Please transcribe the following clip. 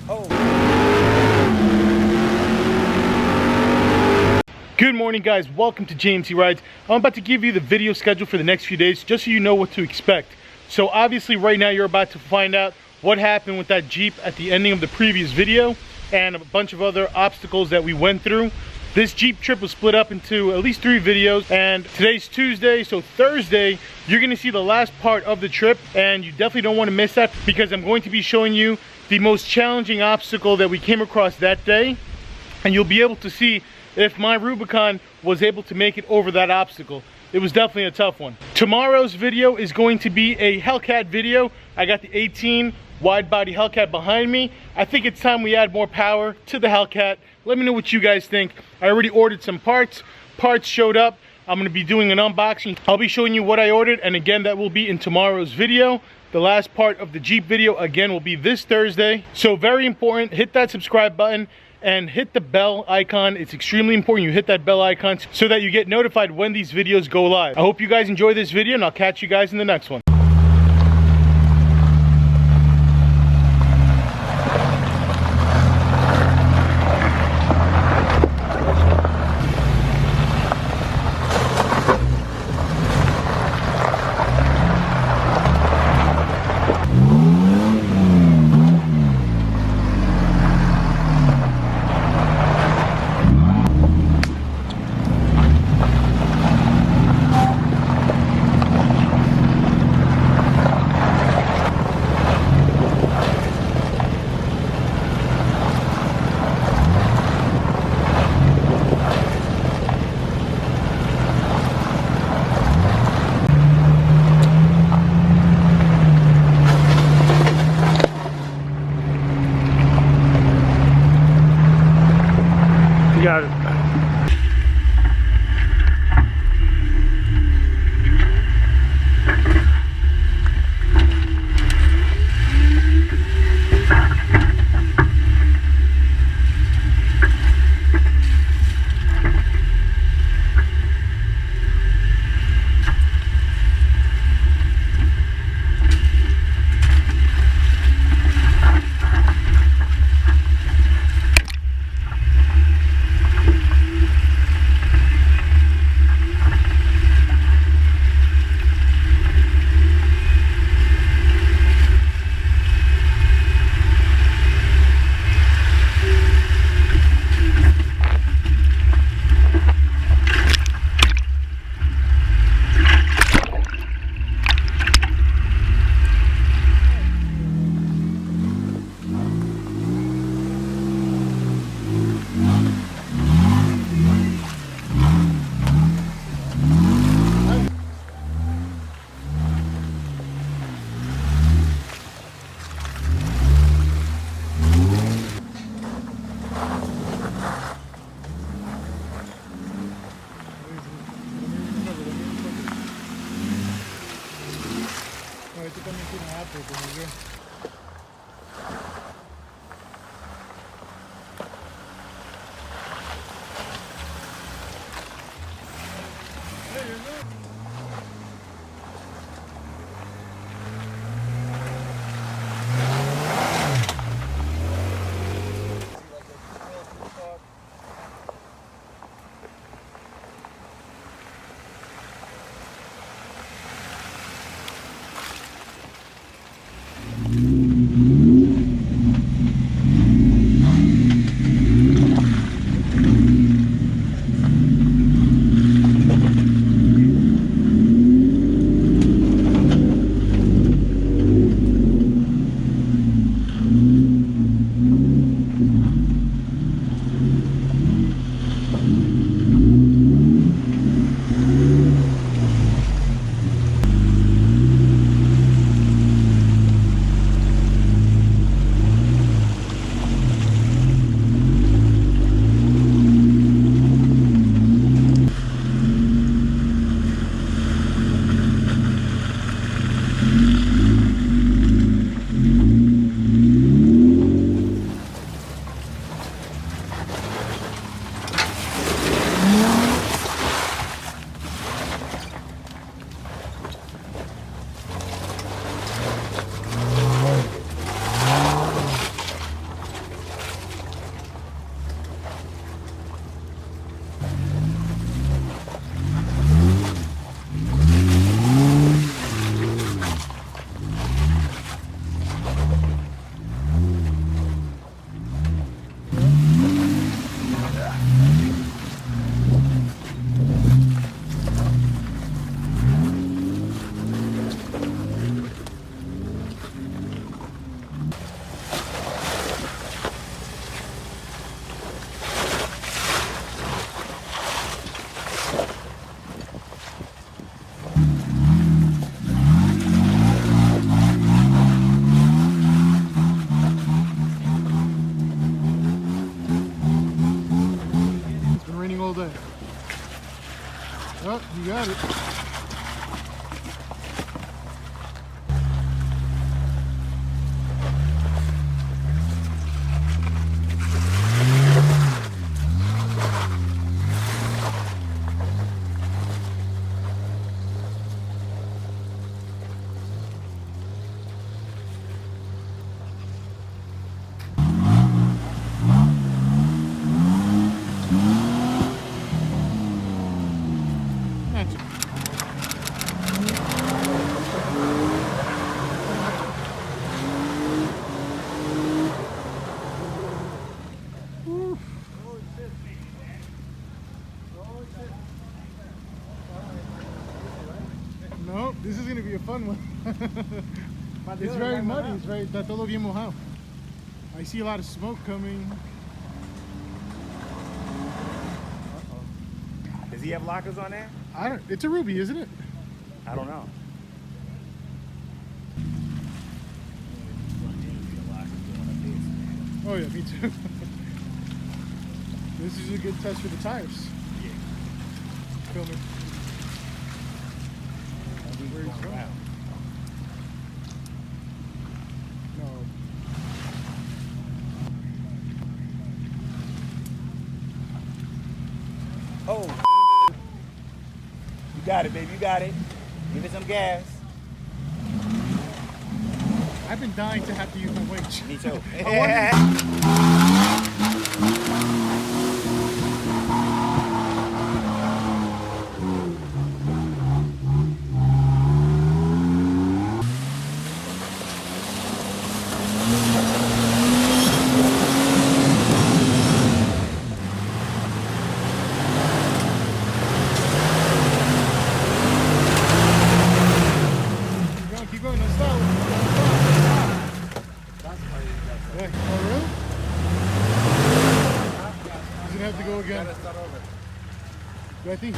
Good morning, guys. Welcome to JMT Rides. I'm about to give you the video schedule for the next few days just so you know what to expect. So obviously right now you're about to find out what happened with that Jeep at the ending of the previous video and a bunch of other obstacles that we went through. This Jeep trip was split up into at least 3 videos, and today's Tuesday, so Thursday you're going to see the last part of the trip, and you definitely don't want to miss that because I'm going to be showing you the most challenging obstacle that we came across that day, and you'll be able to see if my Rubicon was able to make it over that obstacle. It was definitely a tough one. Tomorrow's video is going to be a Hellcat video. I got the 18 wide body Hellcat behind me. I think it's time we add more power to the Hellcat. Let me know what you guys think. I already ordered some parts. Parts showed up. I'm going to be doing an unboxing. I'll be showing you what I ordered, and again, that will be in tomorrow's video. The last part of the Jeep video, again, will be this Thursday. So very important, hit that subscribe button and hit the bell icon. It's extremely important you hit that bell icon so that you get notified when these videos go live. I hope you guys enjoy this video, and I'll catch you guys in the next one. Oh, you got it. No, this is going to be a fun one. It's very muddy. It's very, está todo bien mojado. I see a lot of smoke coming. Uh-oh. Does he have lockers on there? I don't. It's a Ruby, isn't it? I don't know. Oh yeah, me too. This is a good test for the tires. Yeah. Film it. Where he's going. No. Oh, you got it, baby. You got it. Give it some gas. I've been dying to have to use my winch. Me too. Keep going, don't stop. Yeah. Oh, really? He's gonna have to go again. Gotta start over. I think.